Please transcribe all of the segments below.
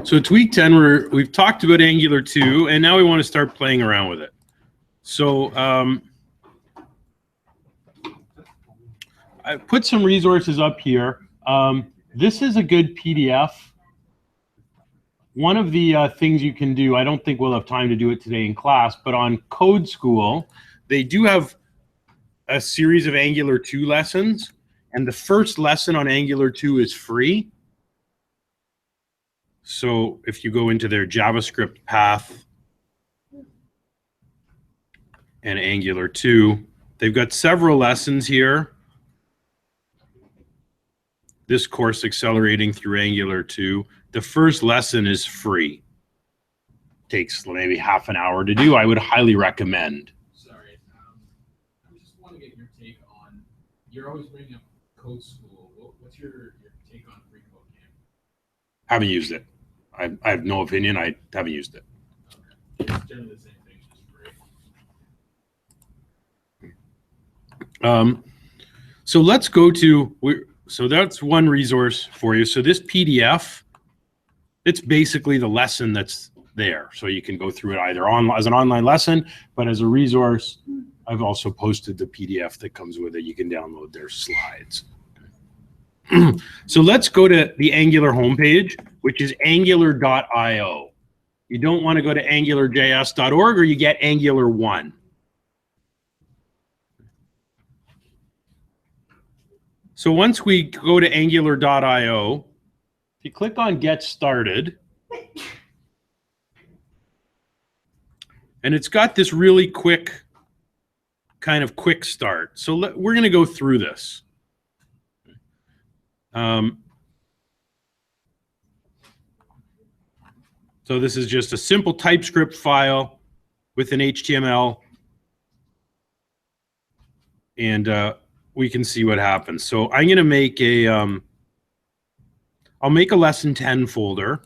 So tweak 10, we've talked about Angular 2, and now we want to start playing around with it. So I put some resources up here. This is a good PDF. One of the things you can do, I don't think we'll have time to do it today in class, but on Code School, they do have a series of Angular 2 lessons, and the first lesson on Angular 2 is free. So if you go into their JavaScript path and Angular 2, they've got several lessons here. This course, Accelerating Through Angular 2, the first lesson is free. Takes maybe half an hour to do. I would highly recommend. Sorry, I just want to get your take on, you're always bringing up Code School. What's your take on Free Code Camp? Haven't used it. I have no opinion. I haven't used it. Okay. It's generally the same thing, just free. So let's go to, so that's one resource for you. So this PDF, it's basically the lesson that's there. So you can go through it either as an online lesson, but as a resource, I've also posted the PDF that comes with it. You can download their slides. So let's go to the Angular homepage, which is angular.io. You don't want to go to angularjs.org or you get Angular 1. So once we go to angular.io, if you click on Get Started, and it's got this really quick, kind of quick start. So we're going to go through this. So this is just a simple TypeScript file with an HTML, and we can see what happens. So I'm going to make a, I'll make a lesson 10 folder.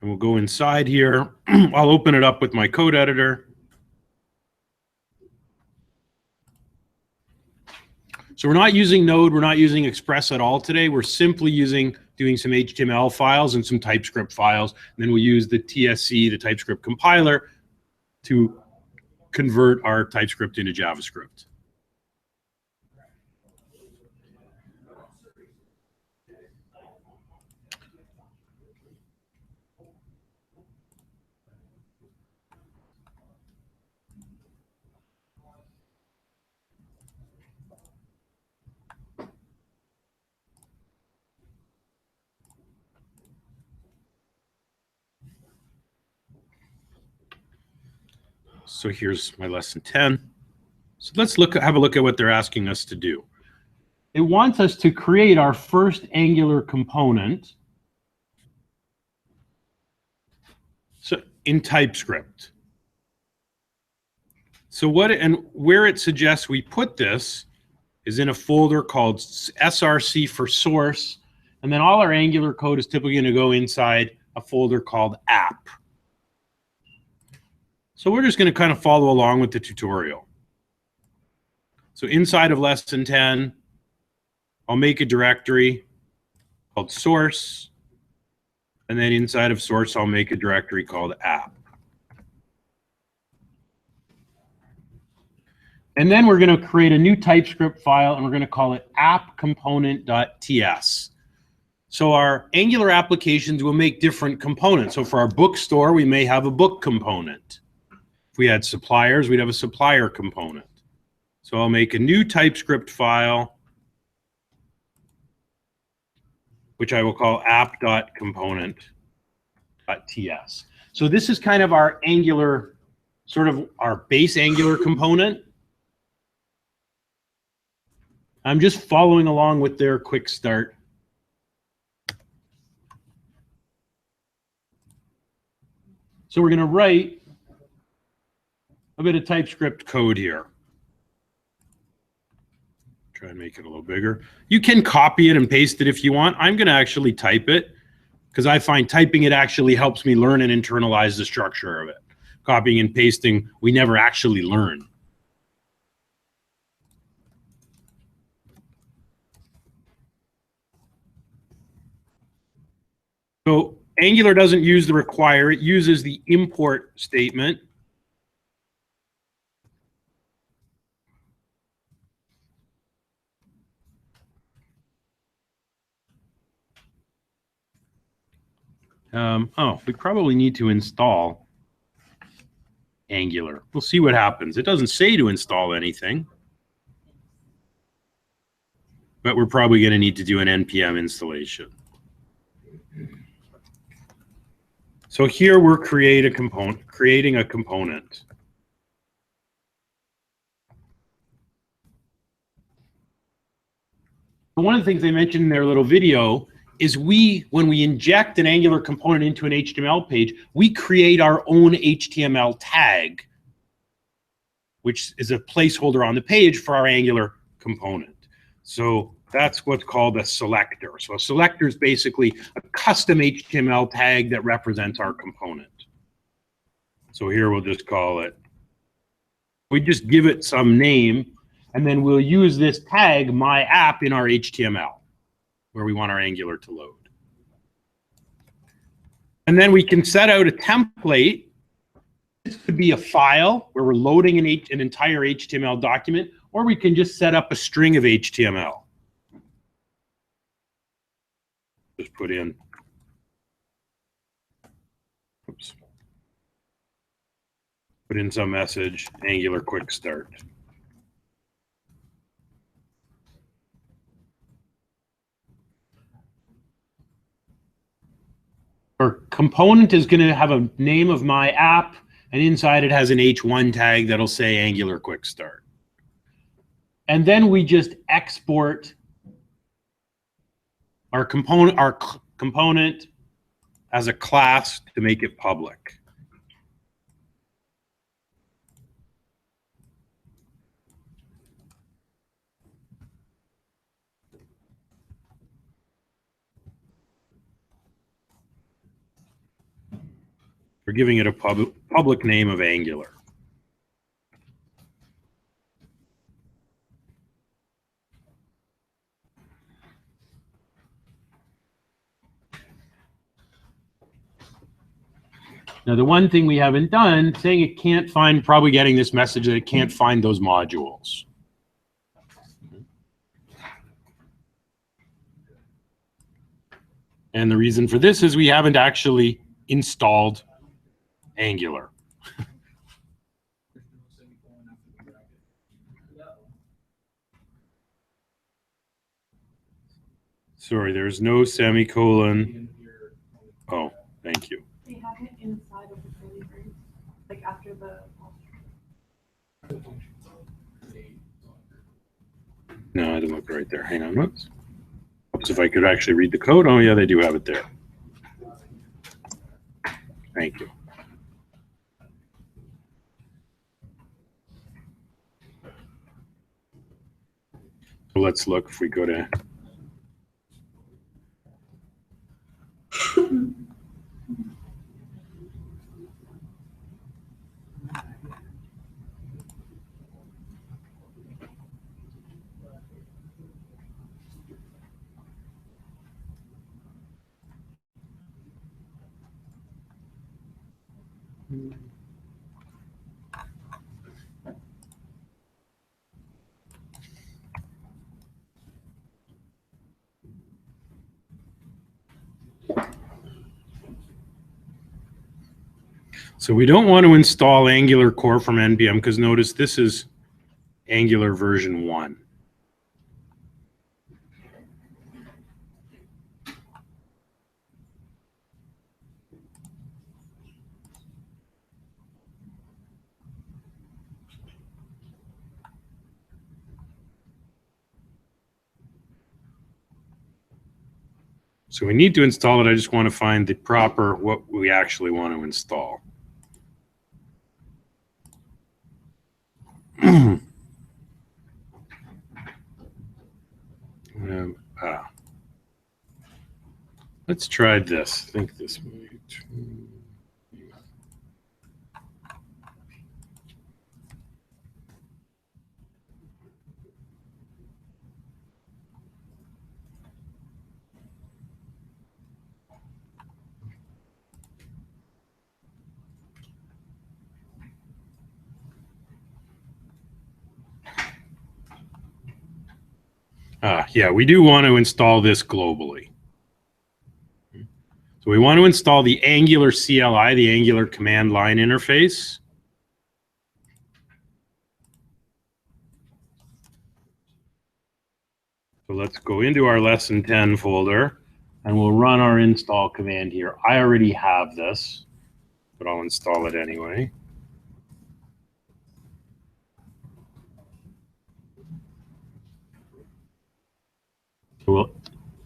And we'll go inside here. I'll open it up with my code editor. So we're not using Node, we're not using Express at all today. We're simply doing some HTML files and some TypeScript files. And then we'll use the TSC, the TypeScript compiler, to convert our TypeScript into JavaScript. So here's my lesson 10. So let's have a look at what they're asking us to do. It wants us to create our first Angular component. So in TypeScript. So where it suggests we put this is in a folder called SRC for source. And then all our Angular code is typically going to go inside a folder called app. So we're just going to kind of follow along with the tutorial. So inside of lesson 10, I'll make a directory called source. And then inside of source, I'll make a directory called app. And then we're going to create a new TypeScript file, and we're going to call it appcomponent.ts. So our Angular applications will make different components. So for our bookstore, we may have a book component. If we had suppliers, we'd have a supplier component. So I'll make a new TypeScript file, which I will call app.component.ts. So this is kind of our Angular, sort of our base Angular component. I'm just following along with their quick start. So we're going to write a bit of TypeScript code here. Try and make it a little bigger. You can copy it and paste it if you want. I'm going to actually type it because I find typing it actually helps me learn and internalize the structure of it. Copying and pasting, we never actually learn. So Angular doesn't use the require, it uses the import statement. Oh, we probably need to install Angular. We'll see what happens. It doesn't say to install anything, but we're probably going to need to do an npm installation. So here we're creating a component. One of the things they mentioned in their little video is when we inject an Angular component into an HTML page, we create our own HTML tag, which is a placeholder on the page for our Angular component. So that's what's called a selector. So a selector is basically a custom HTML tag that represents our component. So here we'll just call it, we just give it some name, and then we'll use this tag, my app, in our HTML, where we want our Angular to load. And then we can set out a template. This could be a file where we're loading an entire HTML document, or we can just set up a string of HTML. Just put in, oops, put in some message, Angular quick start. Our component is going to have a name of my app, and inside it has an H1 tag that'll say Angular quick start. And then we just export our component as a class to make it public. We're giving it a public name of Angular. Now, the one thing we haven't done, saying it can't find, probably getting this message that it can't find those modules. And the reason for this is we haven't actually installed Angular. Sorry, there's no semicolon. Oh, thank you. They have it inside of the curly brace, like after the No, I didn't look right there. Hang on, whoops. Oops, if I could actually read the code. Oh, yeah, they do have it there. Thank you. So let's look if we go to So we don't want to install Angular core from npm because notice this is Angular version 1. So we need to install it. I just want to find the proper, what we actually want to install. Let's try this. I think this might. Yeah, we do want to install this globally. So we want to install the Angular CLI, the Angular command line interface. So let's go into our lesson 10 folder and we'll run our install command here. I already have this, but I'll install it anyway. So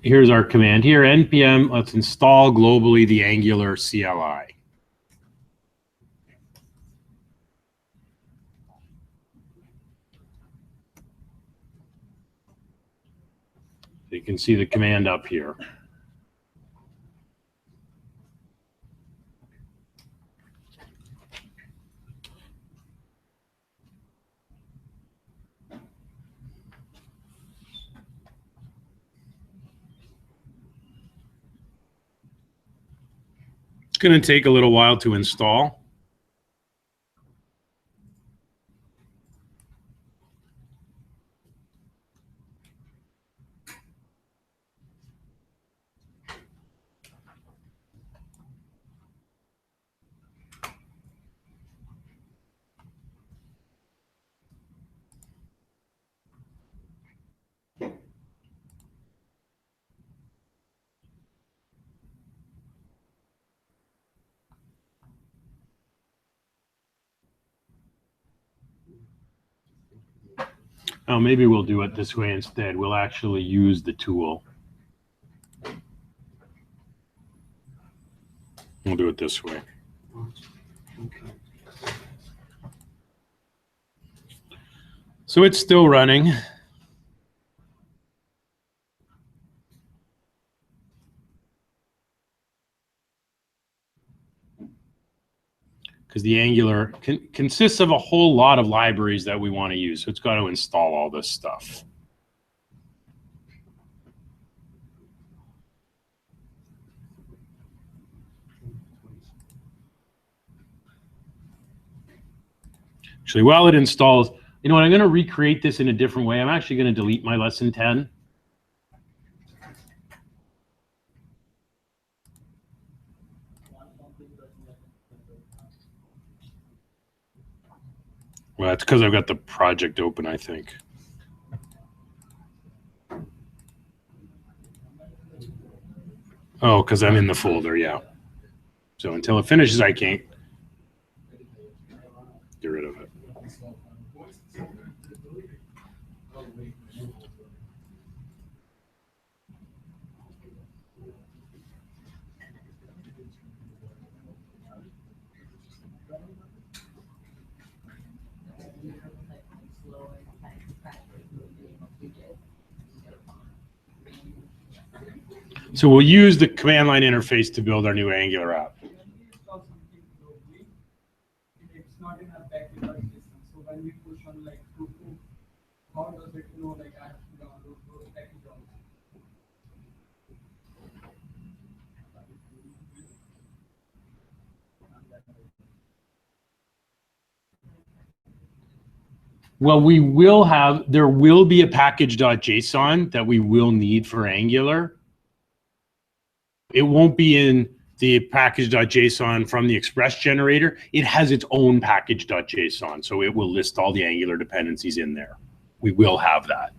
here's our command here, npm, let's install globally the Angular CLI. So you can see the command up here. It's going to take a little while to install. Oh, maybe we'll do it this way instead. We'll actually use the tool. We'll do it this way. So it's still running. Because the Angular consists of a whole lot of libraries that we want to use. So it's got to install all this stuff. Actually, while it installs, you know what, I'm going to recreate this in a different way. I'm actually going to delete my lesson 10. Well, that's because I've got the project open, I think. Oh, because I'm in the folder, yeah. So until it finishes, I can't get rid of it. So we'll use the command line interface to build our new Angular app. It's not in a background system. So when we push on like Kuku, how does it know like I have to download those packages also? Well, there will be a package.json that we will need for Angular. It won't be in the package.json from the Express generator. It has its own package.json, so it will list all the Angular dependencies in there. We will have that.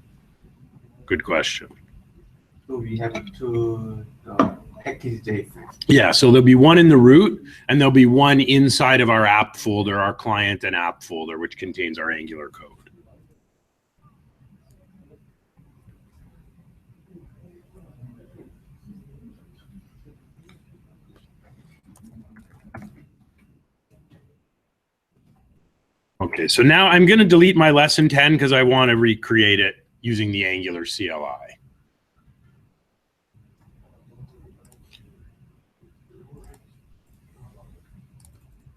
Good question. So we have to package JSON. Yeah, so there'll be one in the root, and there'll be one inside of our app folder, our client and app folder, which contains our Angular code. Okay, so now I'm going to delete my lesson 10 because I want to recreate it using the Angular CLI.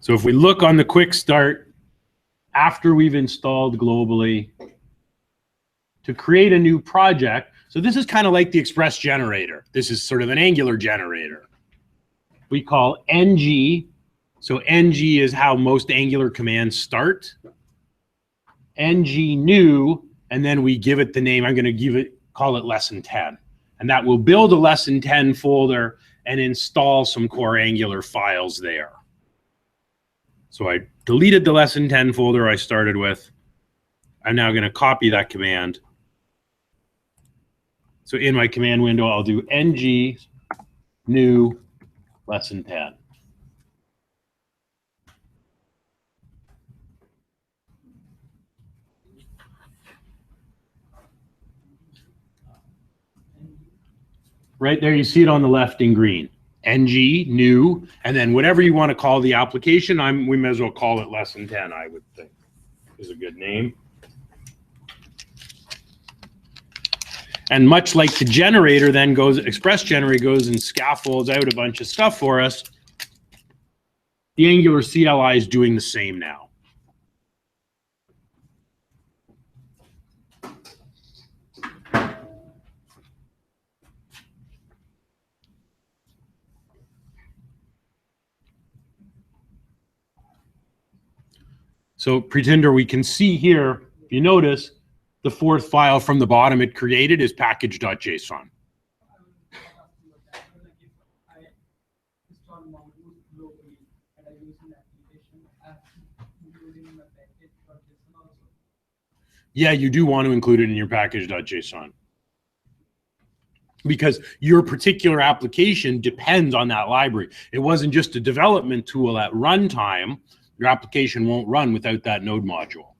So if we look on the quick start, after we've installed globally, to create a new project, so this is kind of like the Express generator. This is sort of an Angular generator. We call ng. So ng is how most Angular commands start. ng new, and then we give it the name. I'm going to call it lesson 10. And that will build a lesson 10 folder and install some core Angular files there. So I deleted the lesson 10 folder I started with. I'm now going to copy that command. So in my command window, I'll do ng new lesson 10. Right there, you see it on the left in green. ng, new, and then whatever you want to call the application, we may as well call it lesson 10, I would think is a good name. And much like the generator then goes, Express Generator goes and scaffolds out a bunch of stuff for us, the Angular CLI is doing the same now. So Pretender, we can see here, if you notice, the fourth file from the bottom it created is package.json. Yeah, you do want to include it in your package.json. Because your particular application depends on that library. It wasn't just a development tool at runtime. Your application won't run without that node module.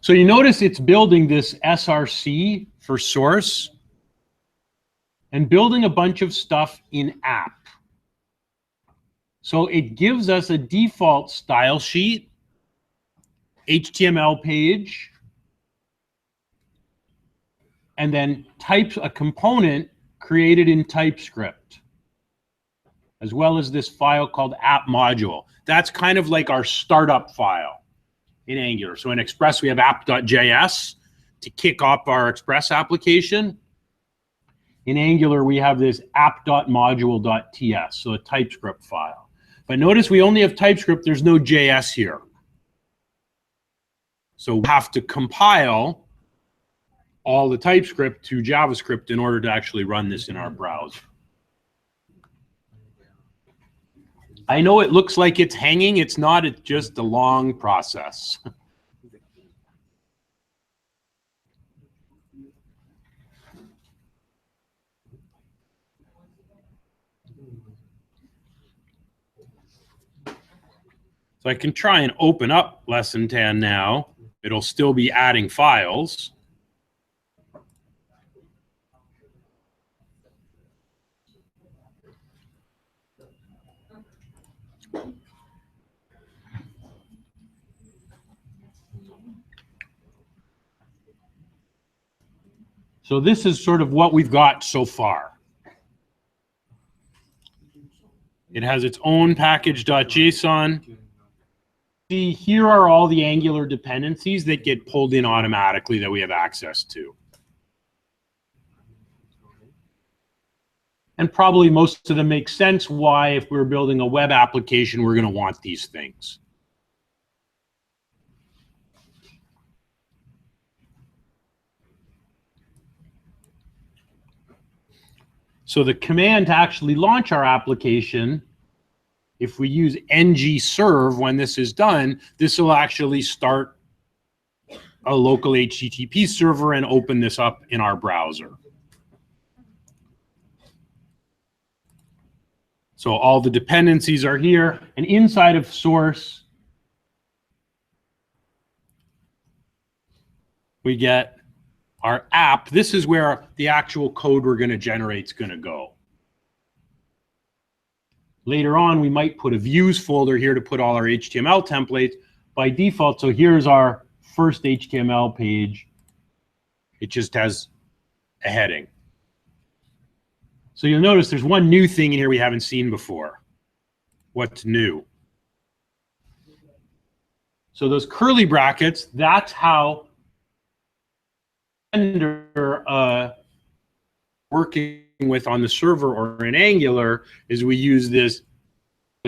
So you notice it's building this SRC for source and building a bunch of stuff in app. So it gives us a default style sheet, HTML page, and then types a component created in TypeScript, as well as this file called app module. That's kind of like our startup file in Angular. So in Express, we have app.js to kick off our Express application. In Angular, we have this app.module.ts, so a TypeScript file. But notice we only have TypeScript, there's no JS here. So we have to compile all the TypeScript to JavaScript in order to actually run this in our browser. I know it looks like it's hanging. It's not. It's just a long process. So I can try and open up lesson 10 now. It'll still be adding files. So this is sort of what we've got so far. It has its own package.json. See, here are all the Angular dependencies that get pulled in automatically that we have access to. And probably most of them make sense why, if we're building a web application, we're going to want these things. So the command to actually launch our application, if we use ng-serve when this is done, this will actually start a local HTTP server and open this up in our browser. So all the dependencies are here, and inside of source, we get our app. This is where the actual code we're going to generate is going to go. Later on, we might put a views folder here to put all our HTML templates by default. So here's our first HTML page. It just has a heading. So you'll notice there's one new thing in here we haven't seen before. What's new? So those curly brackets, that's how working with on the server or in Angular is we use this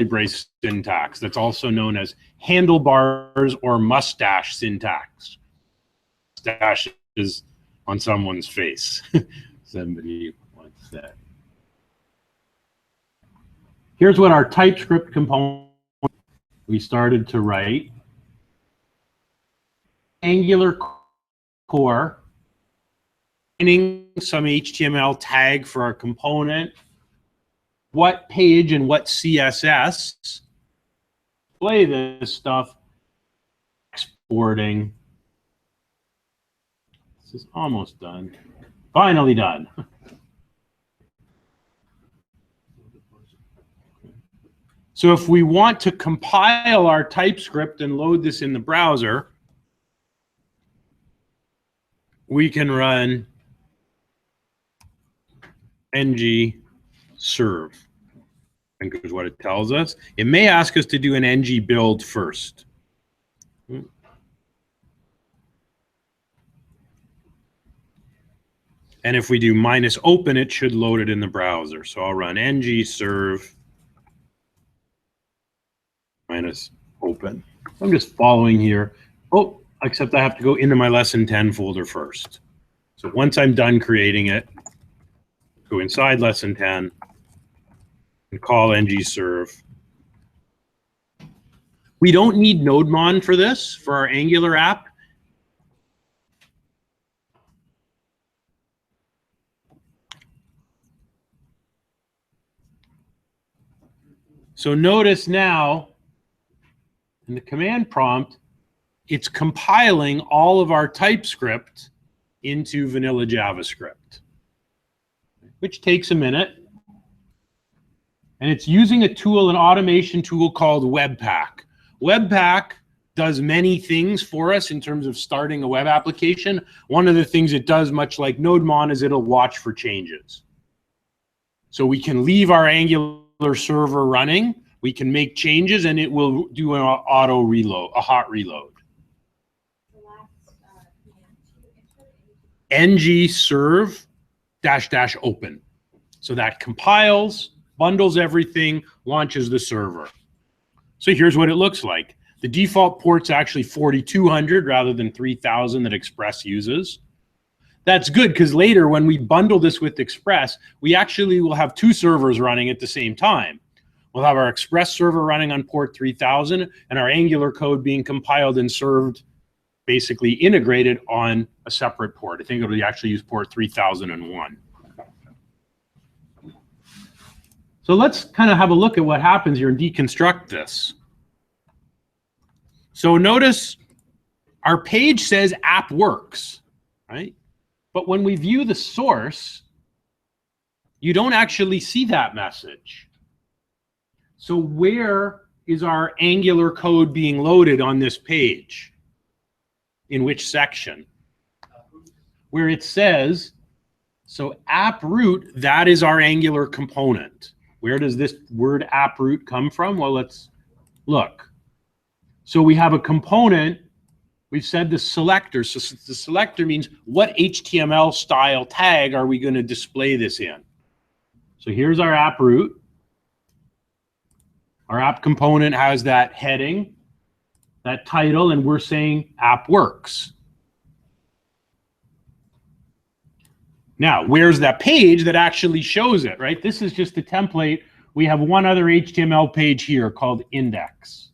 brace syntax that's also known as handlebars or mustache syntax. mustaches on someone's face. Somebody wants that. Here's what our TypeScript component we started to write. Angular core, finding some HTML tag for our component, what page and what CSS, display this stuff, exporting. This is almost done. Finally done. So if we want to compile our TypeScript and load this in the browser, we can run ng serve. I think is what it tells us. It may ask us to do an ng build first. And if we do -open, it should load it in the browser. So I'll run ng serve -open. I'm just following here. Oh, except I have to go into my lesson 10 folder first. So once I'm done creating it, go inside lesson 10 and call ng serve. We don't need NodeMon for this, for our Angular app. So notice now in the command prompt, it's compiling all of our TypeScript into vanilla JavaScript, which takes a minute. And it's using a tool, an automation tool called Webpack. Webpack does many things for us in terms of starting a web application. One of the things it does, much like NodeMon, is it'll watch for changes. So we can leave our Angular server running, we can make changes, and it will do an auto reload, a hot reload. ng serve -- open. So that compiles, bundles everything, launches the server. So here's what it looks like. The default port's actually 4200 rather than 3000 that Express uses. That's good because later when we bundle this with Express, we actually will have two servers running at the same time. We'll have our Express server running on port 3000 and our Angular code being compiled and served, basically integrated on a separate port. I think it'll actually use port 3001. So let's kind of have a look at what happens here and deconstruct this. So notice our page says app works, right? But when we view the source, you don't actually see that message. So where is our Angular code being loaded on this page? In which section? Where it says, so app root, that is our Angular component. Where does this word app root come from? Well, let's look. So we have a component. We've said the selector. So the selector means what HTML style tag are we going to display this in? So here's our app root. Our app component has that heading, that title, and we're saying app works. Now, where's that page that actually shows it, right? This is just a template. We have one other HTML page here called index.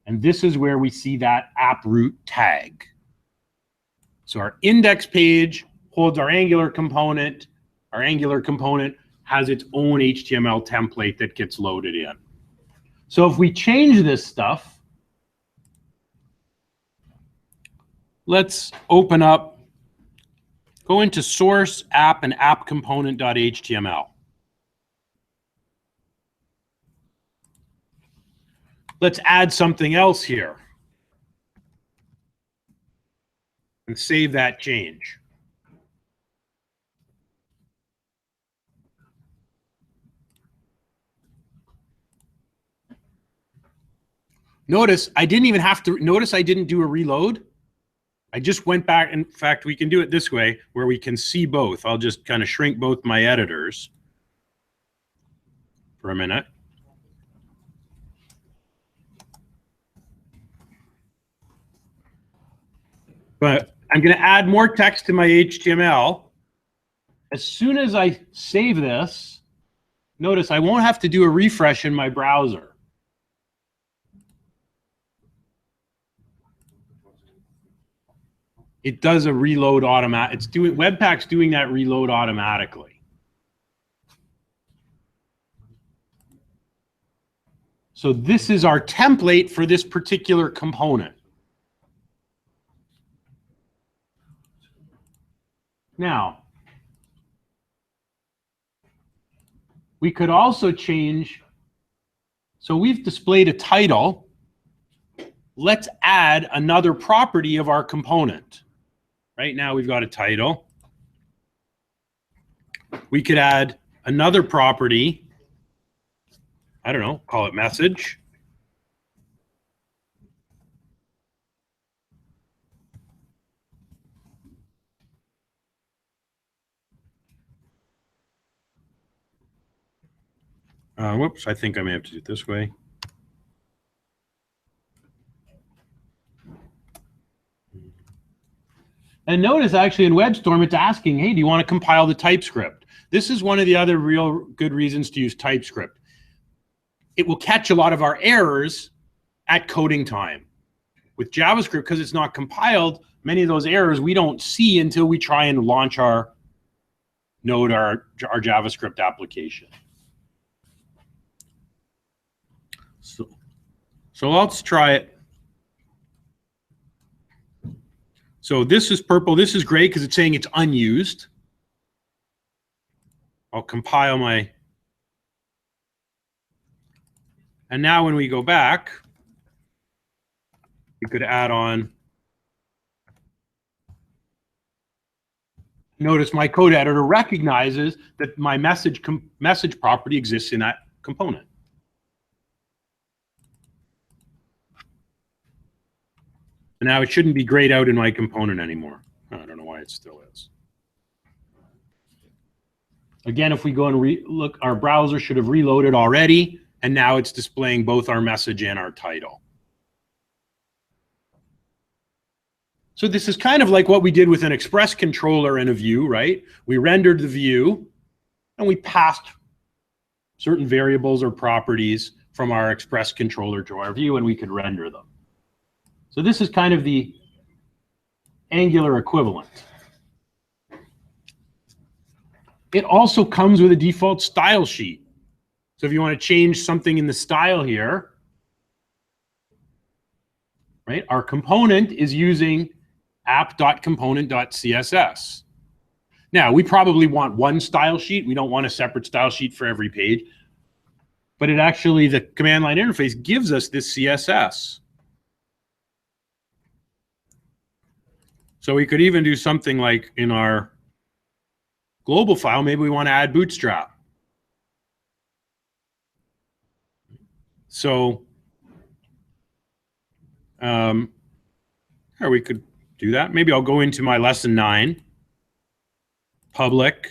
And this is where we see that app root tag. So our index page holds our Angular component. Our Angular component has its own HTML template that gets loaded in. So if we change this stuff, let's open up, go into source app and app component.html. Let's add something else here and save that change. Notice I didn't even have to, notice I didn't do a reload. I just went back. In fact, we can do it this way where we can see both. I'll just kind of shrink both my editors for a minute. But I'm going to add more text to my HTML. As soon as I save this, notice I won't have to do a refresh in my browser. It does a reload automatic. It's doing Webpack's doing that reload automatically. So this is our template for this particular component. Now, we could also change. So we've displayed a title. Let's add another property of our component. Right now we've got a title. We could add another property. I don't know, call it message. Whoops, I think I may have to do it this way. And notice actually in WebStorm, it's asking, hey, do you want to compile the TypeScript? This is one of the other real good reasons to use TypeScript. It will catch a lot of our errors at coding time. With JavaScript, because it's not compiled, many of those errors we don't see until we try and launch our Node, our JavaScript application. So let's try it. So this is purple. This is gray because it's saying it's unused. I'll compile my. And now when we go back, we could add on. Notice my code editor recognizes that my message property exists in that component. And now it shouldn't be grayed out in my component anymore. I don't know why it still is. Again, if we go and look, our browser should have reloaded already, and now it's displaying both our message and our title. So this is kind of like what we did with an Express controller and a view, right? We rendered the view, and we passed certain variables or properties from our Express controller to our view, and we could render them. So this is kind of the Angular equivalent. It also comes with a default style sheet. So if you want to change something in the style here, right, our component is using app.component.css. Now, we probably want one style sheet. We don't want a separate style sheet for every page. But it actually, the command line interface gives us this CSS. So we could even do something like in our global file, maybe we want to add Bootstrap. So or we could do that. Maybe I'll go into my lesson 9, public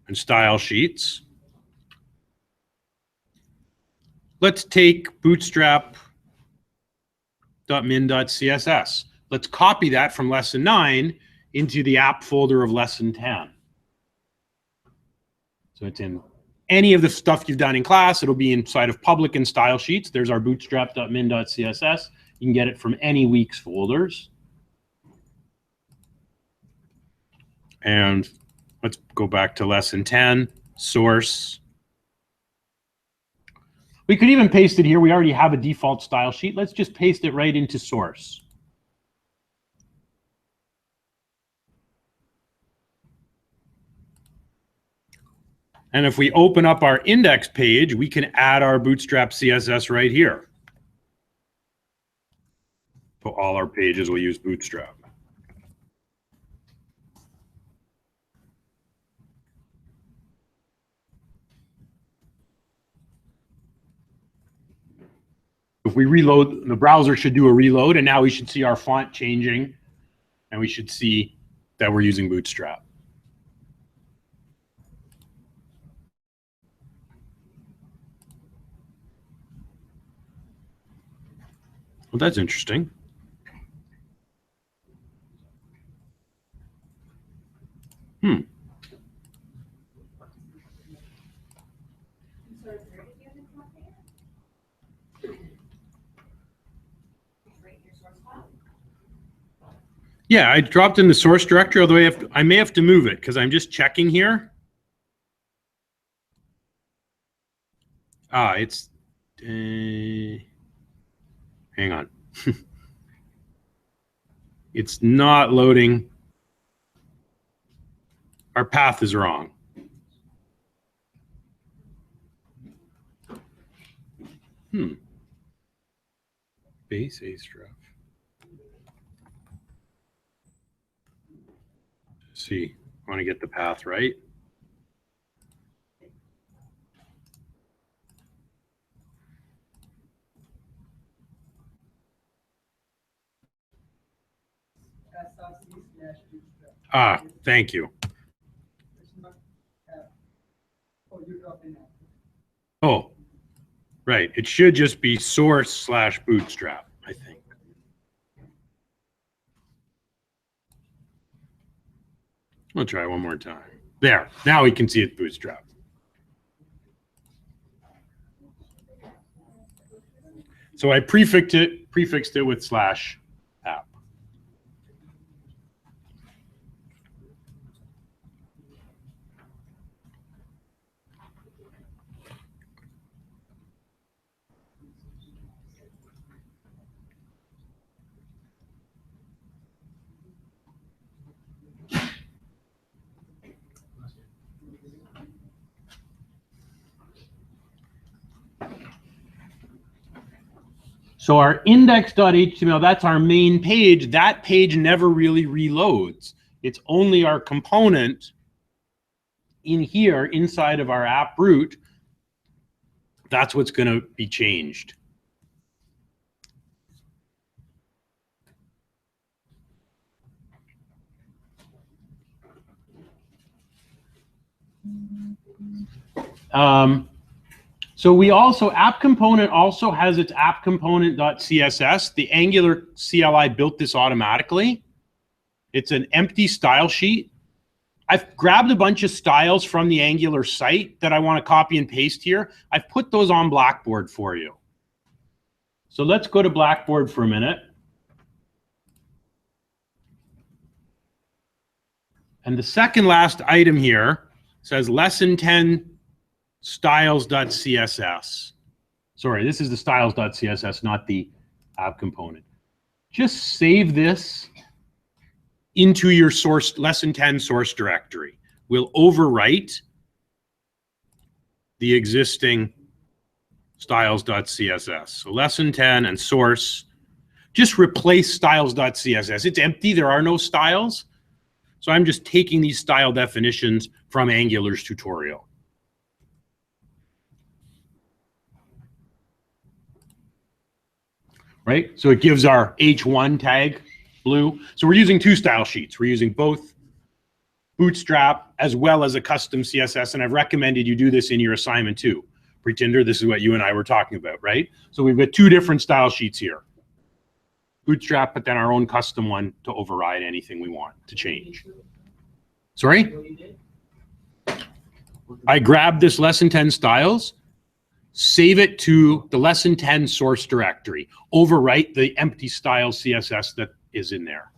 and style sheets. Let's take bootstrap.min.css. Let's copy that from lesson 9 into the app folder of lesson 10. So it's in any of the stuff you've done in class. It'll be inside of public and style sheets. There's our bootstrap.min.css. You can get it from any week's folders. And let's go back to lesson 10, source. We could even paste it here. We already have a default style sheet. Let's just paste it right into source. And if we open up our index page, we can add our Bootstrap CSS right here. So all our pages will use Bootstrap. If we reload, the browser should do a reload, and now we should see our font changing, and we should see that we're using Bootstrap. Well, that's interesting. Yeah, I dropped in the source directory, although I may have to move it because I'm just checking here. It's, hang on. It's not loading. Our path is wrong. Base astref. See, I want to get the path right. Thank you. Oh, right. It should just be source/bootstrap, I think. We'll try one more time. There. Now we can see it bootstrap. So I prefixed it with /app. So our index.html, that's our main page. That page never really reloads. It's only our component in here inside of our app root. That's what's going to be changed. So we also, app component also has its app component.css. The Angular CLI built this automatically. It's an empty style sheet. I've grabbed a bunch of styles from the Angular site that I want to copy and paste here. I've put those on Blackboard for you. So let's go to Blackboard for a minute. And the second last item here says lesson 10 styles.css. Sorry, this is the styles.css, not the app component. Just save this into your source lesson 10 source directory. We'll overwrite the existing styles.css. So lesson 10 and source, just replace styles.css. It's empty, there are no styles. So I'm just taking these style definitions from Angular's tutorial. Right? So it gives our H1 tag blue. So we're using two style sheets. We're using both Bootstrap as well as a custom CSS. And I've recommended you do this in your assignment too. Pretender, this is what you and I were talking about, right? So we've got two different style sheets here. Bootstrap, but then our own custom one to override anything we want to change. Sorry? I grabbed this lesson 10 styles, save it to the lesson 10 source directory, overwrite the empty style CSS that is in there.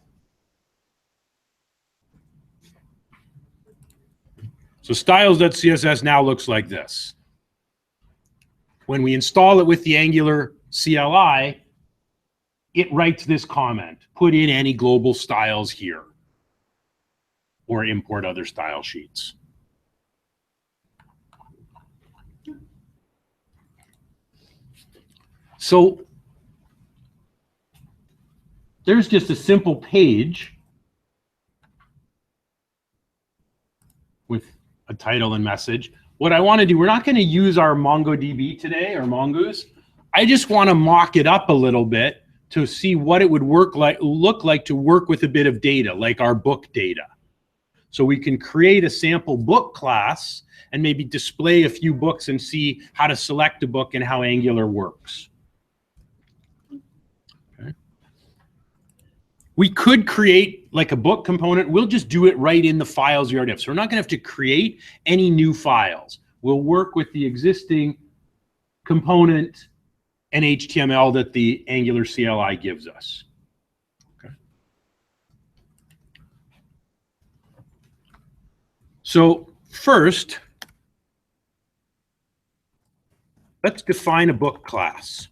So styles.css now looks like this. When we install it with the Angular CLI, it writes this comment, put in any global styles here, or import other style sheets. So there's just a simple page with a title and message. What I want to do, we're not going to use our MongoDB today or Mongoose. I just want to mock it up a little bit to see what it would look like to work with a bit of data, like our book data. So we can create a sample book class and maybe display a few books and see how to select a book and how Angular works. Okay. We could create like a book component. We'll just do it right in the files we already have. So we're not going to have to create any new files. We'll work with the existing component and HTML that the Angular CLI gives us. Okay. So first, let's define a book class.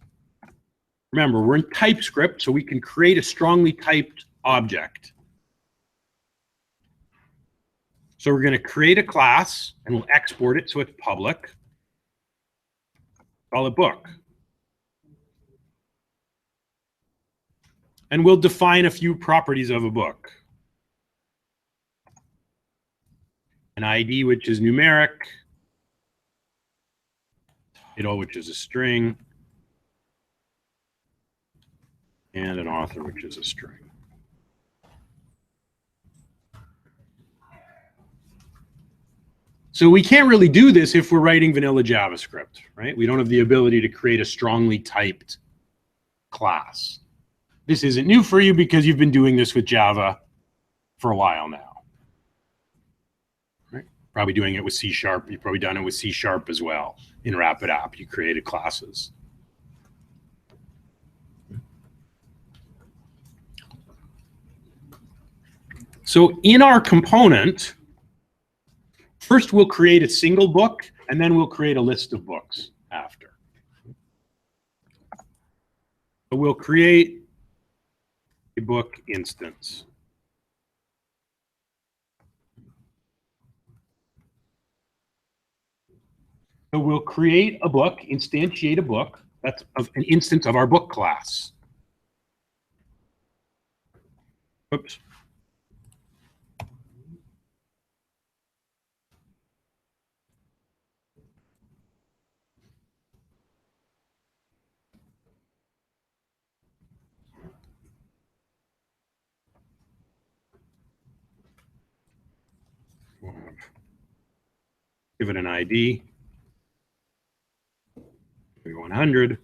Remember, we're in TypeScript, so we can create a strongly typed object. So we're going to create a class, and we'll export it so it's public. Call it book. And we'll define a few properties of a book. An ID, which is numeric. Title, which is a string. And an author, which is a string. So we can't really do this if we're writing vanilla JavaScript, right? We don't have the ability to create a strongly typed class. This isn't new for you because you've been doing this with Java for a while now. Right? Probably doing it with C#. You've probably done it with C# as well. In Rapid App, you created classes. So in our component, first we'll create a single book, and then we'll create a list of books after. So we'll create a book instance. So we'll create a book, instantiate a book, that's an instance of our book class. Oops. Give it an ID. 100.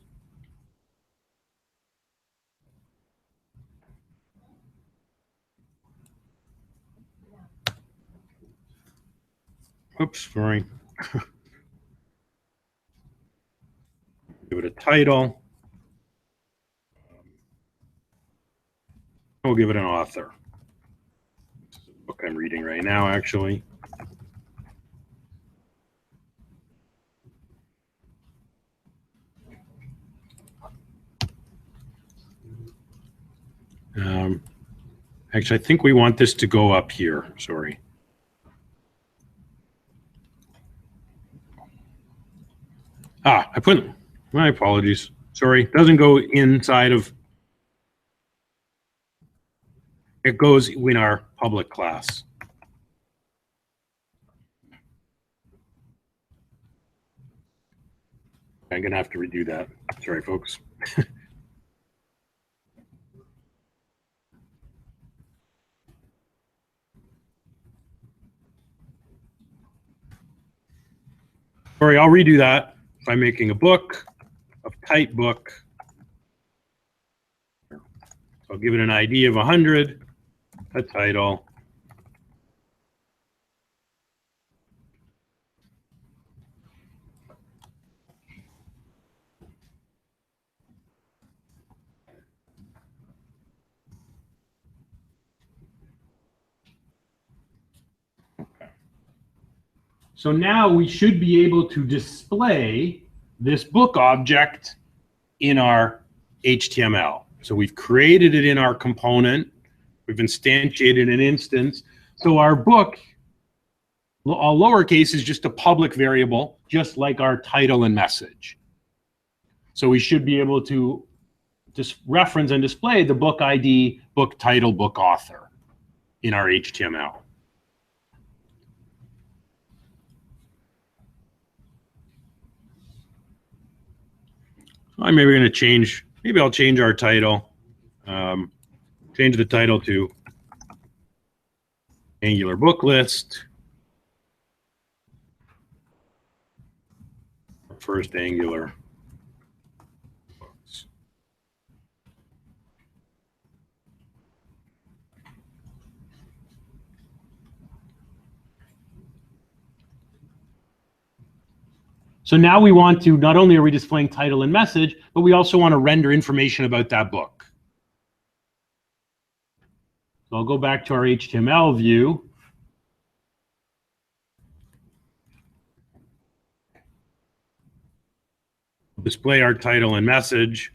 Oops, sorry. Give it a title. We'll give it an author. This is a book I'm reading right now, actually. Actually, I think we want this to go up here. Sorry. I put, my apologies. Sorry, doesn't go inside of, it goes in our public class. I'm gonna have to redo that. Sorry, folks. Sorry, I'll redo that by making a book of type book. So I'll give it an ID of 100, a title. So now we should be able to display this book object in our HTML. So we've created it in our component. We've instantiated an instance. So our book, all lowercase, is just a public variable, just like our title and message. So we should be able to just reference and display the book ID, book title, book author in our HTML. I'm maybe going to change, maybe I'll change our title, change the title to Angular Book List. First Angular books. So now we want to, not only are we displaying title and message, but we also want to render information about that book. So I'll go back to our HTML view. display our title and message.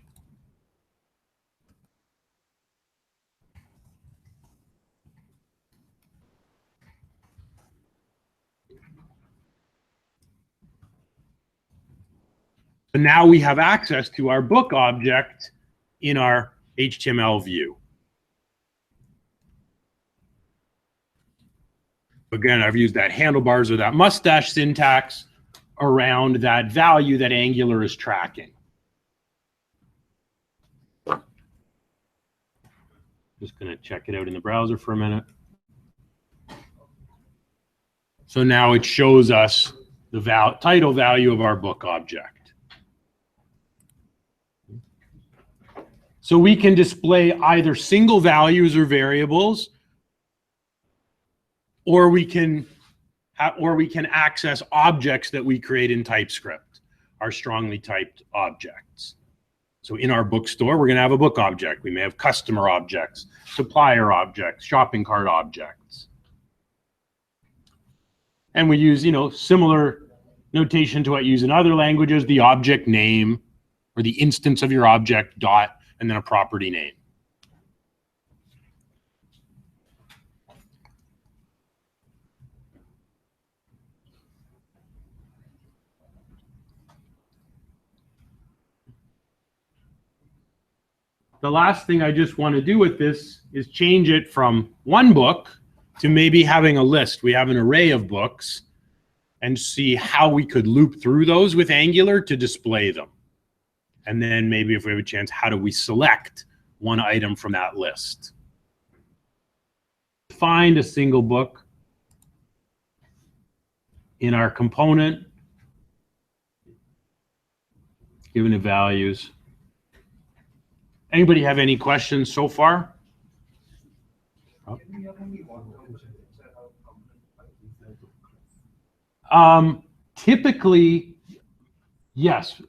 So now we have access to our book object in our HTML view. Again, I've used that handlebars or that mustache syntax around that value that Angular is tracking. Just going to check it out in the browser for a minute. So now it shows us the title value of our book object. So we can display either single values or variables, or we can access objects that we create in TypeScript, our strongly typed objects. So in our bookstore, we're going to have a book object. We may have customer objects, supplier objects, shopping cart objects. And we use, similar notation to what you use in other languages, the object name or the instance of your object, dot, and then a property name. The last thing I just want to do with this is change it from one book to maybe having a list. We have an array of books, and see how we could loop through those with Angular to display them. And then maybe if we have a chance, how do we select one item from that list? Find a single book in our component, given the values. Anybody have any questions so far? Typically, yes.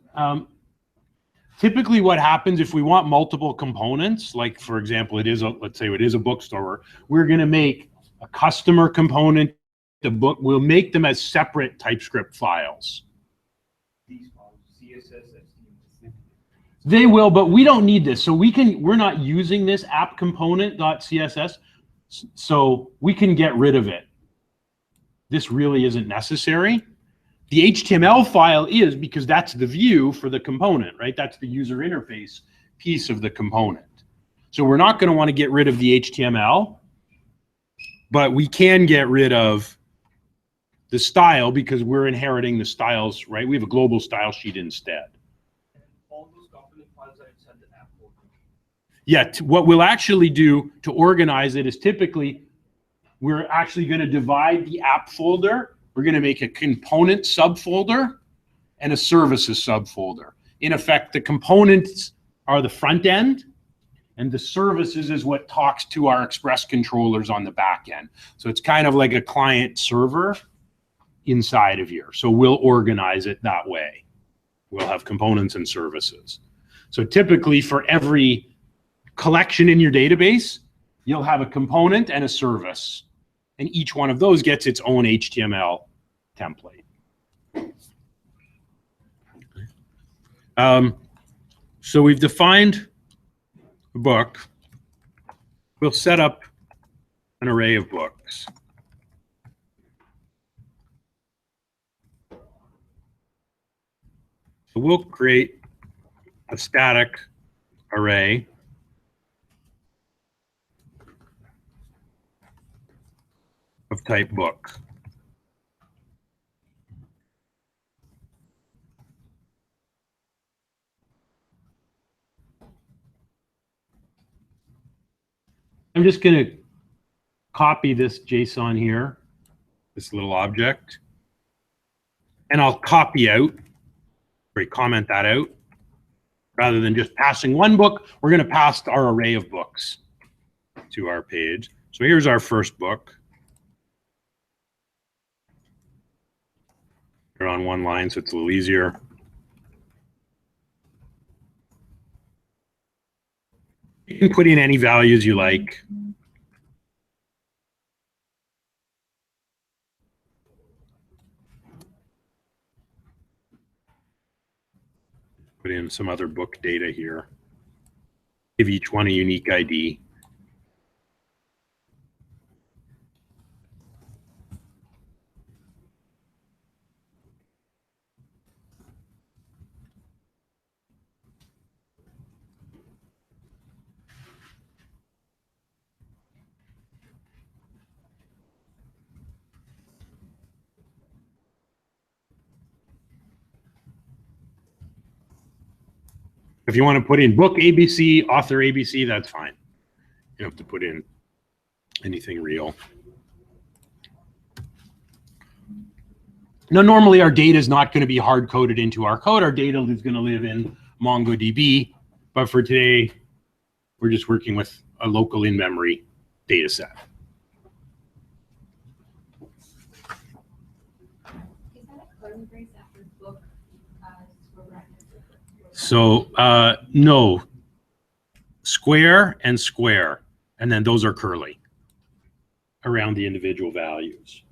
Typically what happens if we want multiple components, like for example, let's say it is a bookstore, we're going to make a customer component, the book, we'll make them as separate TypeScript files. They will, but we don't need this. So we're not using this app component.css, so we can get rid of it. This really isn't necessary. The HTML file is, because that's the view for the component, right? That's the user interface piece of the component. So we're not going to want to get rid of the HTML, but we can get rid of the style because we're inheriting the styles, right? We have a global style sheet instead. All those component files are inside the app folder. Yeah, what we'll actually do to organize it is typically we're actually going to divide the app folder. We're going to make a component subfolder and a services subfolder. In effect, the components are the front end, and the services is what talks to our Express controllers on the back end. So it's kind of like a client server inside of here. So we'll organize it that way. We'll have components and services. So typically for every collection in your database, you'll have a component and a service. And each one of those gets its own HTML template. So we've defined a book. We'll set up an array of books. So we'll create a static array of type book. I'm just going to copy this JSON here, this little object, and I'll copy out, or comment that out. Rather than just passing one book, we're going to pass our array of books to our page. So here's our first book. They're on one line, so it's a little easier. You can put in any values you like. put in some other book data here. Give each one a unique ID. If you want to put in book ABC, author ABC, that's fine. You don't have to put in anything real. Now, normally our data is not going to be hard coded into our code. Our data is going to live in MongoDB. But for today, we're just working with a local in-memory data set. Is that a curly brace after book? So no, square and square, and then those are curly around the individual values.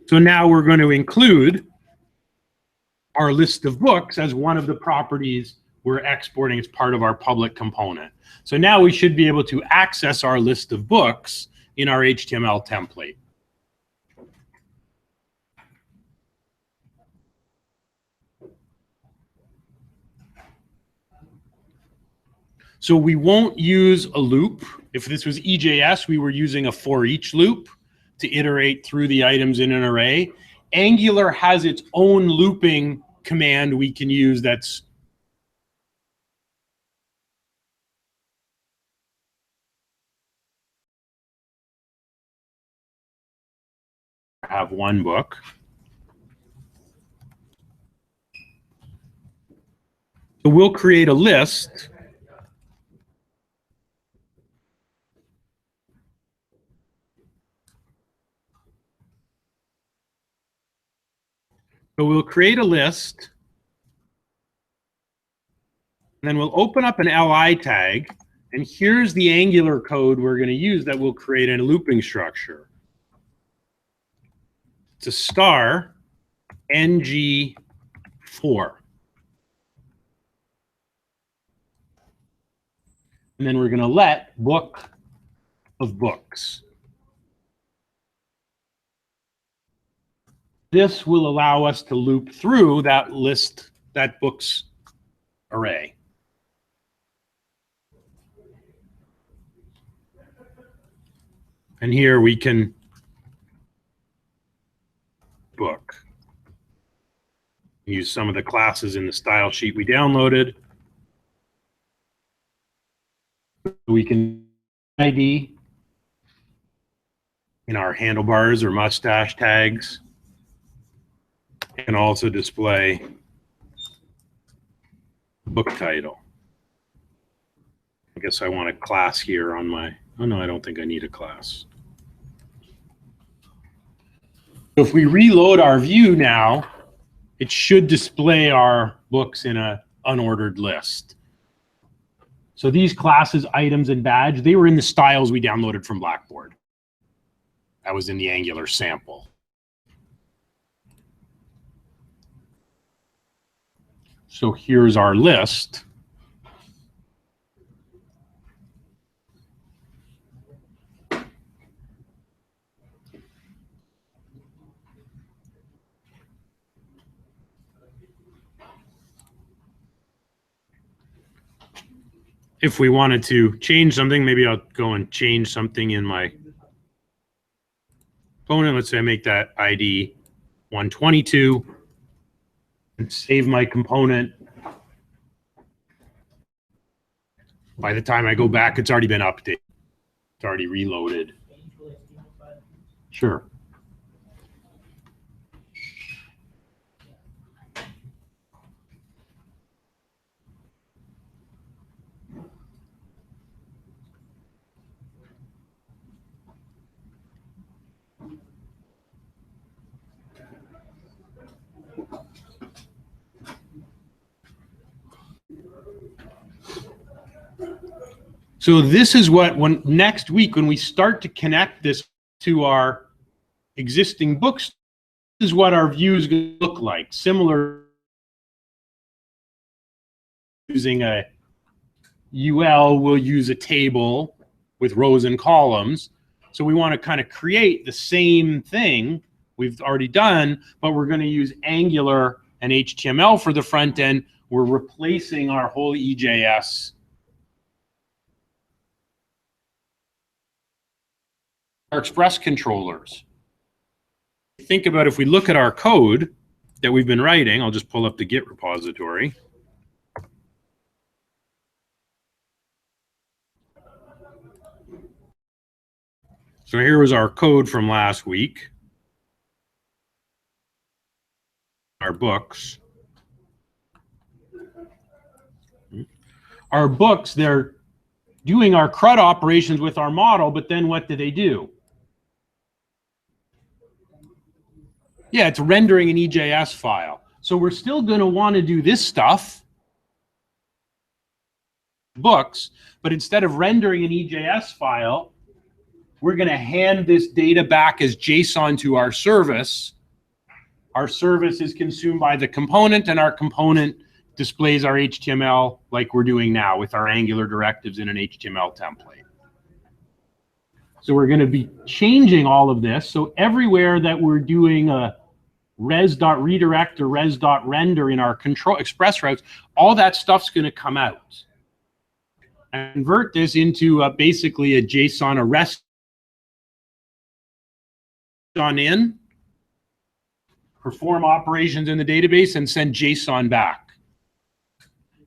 So now we're going to include our list of books as one of the properties we're exporting as part of our public component. So now we should be able to access our list of books in our HTML template. So we won't use a loop. If this was EJS, we were using a for each loop to iterate through the items in an array. Angular has its own looping command we can use that's have one book. So we'll create a list . So we'll create a list, and then we'll open up an li tag, and here's the Angular code we're going to use that will create a looping structure. It's a star ng4. And then we're going to let book of books. This will allow us to loop through that list, that books array. And here we can book. Use some of the classes in the style sheet we downloaded. We can ID in our handlebars or mustache tags. And also display book title. I guess I want a class here on my, oh no, I don't think I need a class. So if we reload our view now, it should display our books in an unordered list. So these classes, items, and badge, they were in the styles we downloaded from Blackboard. That was in the Angular sample. So here's our list. If we wanted to change something, maybe I'll go and change something in my component. Let's say I make that ID 122 and save my component. By the time I go back, it's already been updated. It's already reloaded. Sure. So this is what, when next week, when we start to connect this to our existing books, this is what our views look like. Similar, using a UL, we'll use a table with rows and columns. So we want to kind of create the same thing we've already done, but we're going to use Angular and HTML for the front end. We're replacing our whole EJS. Our Express controllers. Think about if we look at our code that we've been writing, I'll just pull up the Git repository. So here was our code from last week. Our books. Our books, they're doing our CRUD operations with our model, but then what do they do? Yeah, it's rendering an EJS file. So we're still going to want to do this stuff, books, but instead of rendering an EJS file, we're going to hand this data back as JSON to our service. Our service is consumed by the component, and our component displays our HTML like we're doing now with our Angular directives in an HTML template. So we're going to be changing all of this. So everywhere that we're doing a res.redirect or res.render in our control express routes, all that stuff's going to come out. And convert this into basically a JSON, a REST on in, perform operations in the database, and send JSON back.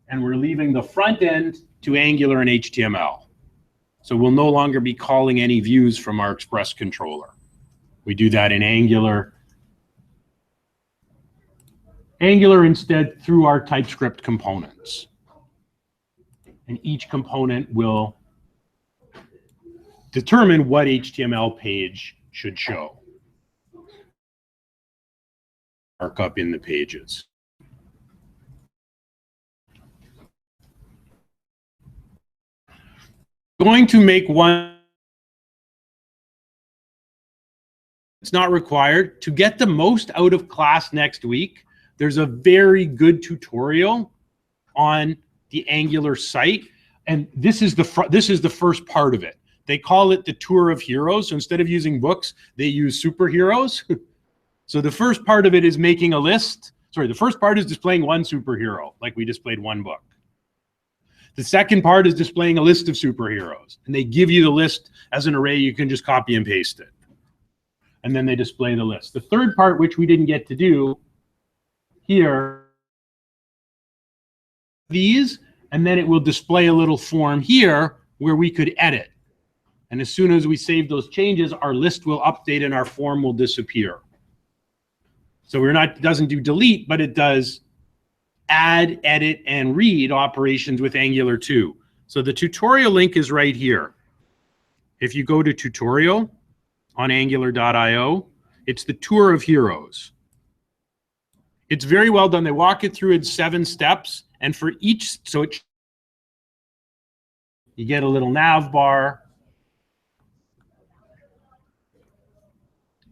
And we're leaving the front end to Angular and HTML. So we'll no longer be calling any views from our Express controller. We do that in Angular. Angular instead through our TypeScript components. And each component will determine what HTML page should show. Markup in the pages. Going to make one, it's not required. To get the most out of class next week, there's a very good tutorial on the Angular site, and this is the first part of it. They call it the Tour of Heroes. So instead of using books, they use superheroes. So the first part of it is making a list. Sorry, the first part is displaying one superhero, like we displayed one book. The second part is displaying a list of superheroes. And they give you the list as an array. You can just copy and paste it. And then they display the list. The third part, which we didn't get to do here, these, and then it will display a little form here where we could edit. And as soon as we save those changes, our list will update and our form will disappear. So it doesn't do delete, but it does add, edit, and read operations with Angular 2. So the tutorial link is right here. If you go to tutorial on angular.io, it's the Tour of Heroes. It's very well done. They walk it through in 7 steps, and for each, you get a little nav bar.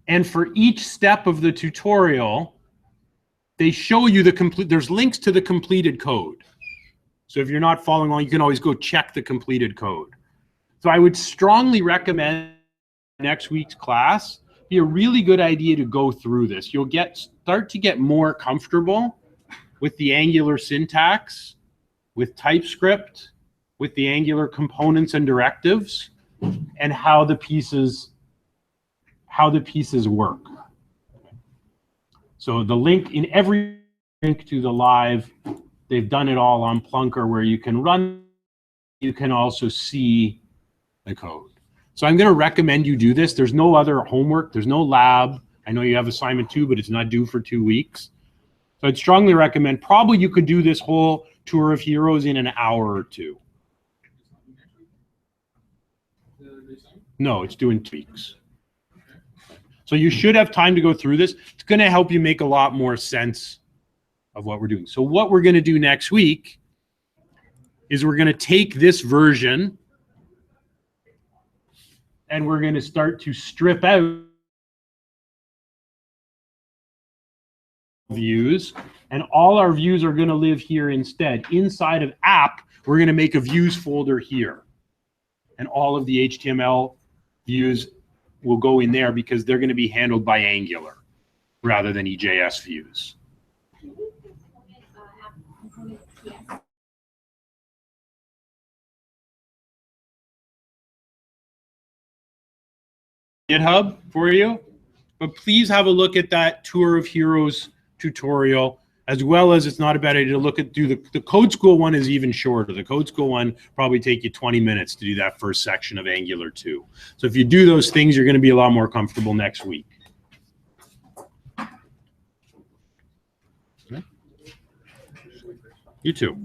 And for each step of the tutorial, they show you there's links to the completed code. So if you're not following along, you can always go check the completed code. So I would strongly recommend next week's class. Be a really good idea to go through this. You'll start to get more comfortable with the Angular syntax, with TypeScript, with the Angular components and directives, and how the pieces work. So the link in every link to the live, they've done it all on Plunker where you can run, you can also see the code. So I'm going to recommend you do this. There's no other homework. There's no lab. I know you have assignment 2, but it's not due for 2 weeks. So I'd strongly recommend, probably you could do this whole Tour of Heroes in an hour or 2. No, it's due in 2 weeks. So you should have time to go through this. It's going to help you make a lot more sense of what we're doing. So what we're going to do next week is we're going to take this version and we're going to start to strip out views, and all our views are going to live here instead. Inside of app, we're going to make a views folder here, and all of the HTML views will go in there because they're going to be handled by Angular rather than EJS views. GitHub for you, but please have a look at that Tour of Heroes tutorial, as well as it's not a bad idea to look at the Code School one is even shorter. The Code School one probably take you 20 minutes to do that first section of Angular 2. So if you do those things, you're going to be a lot more comfortable next week. Okay. You too.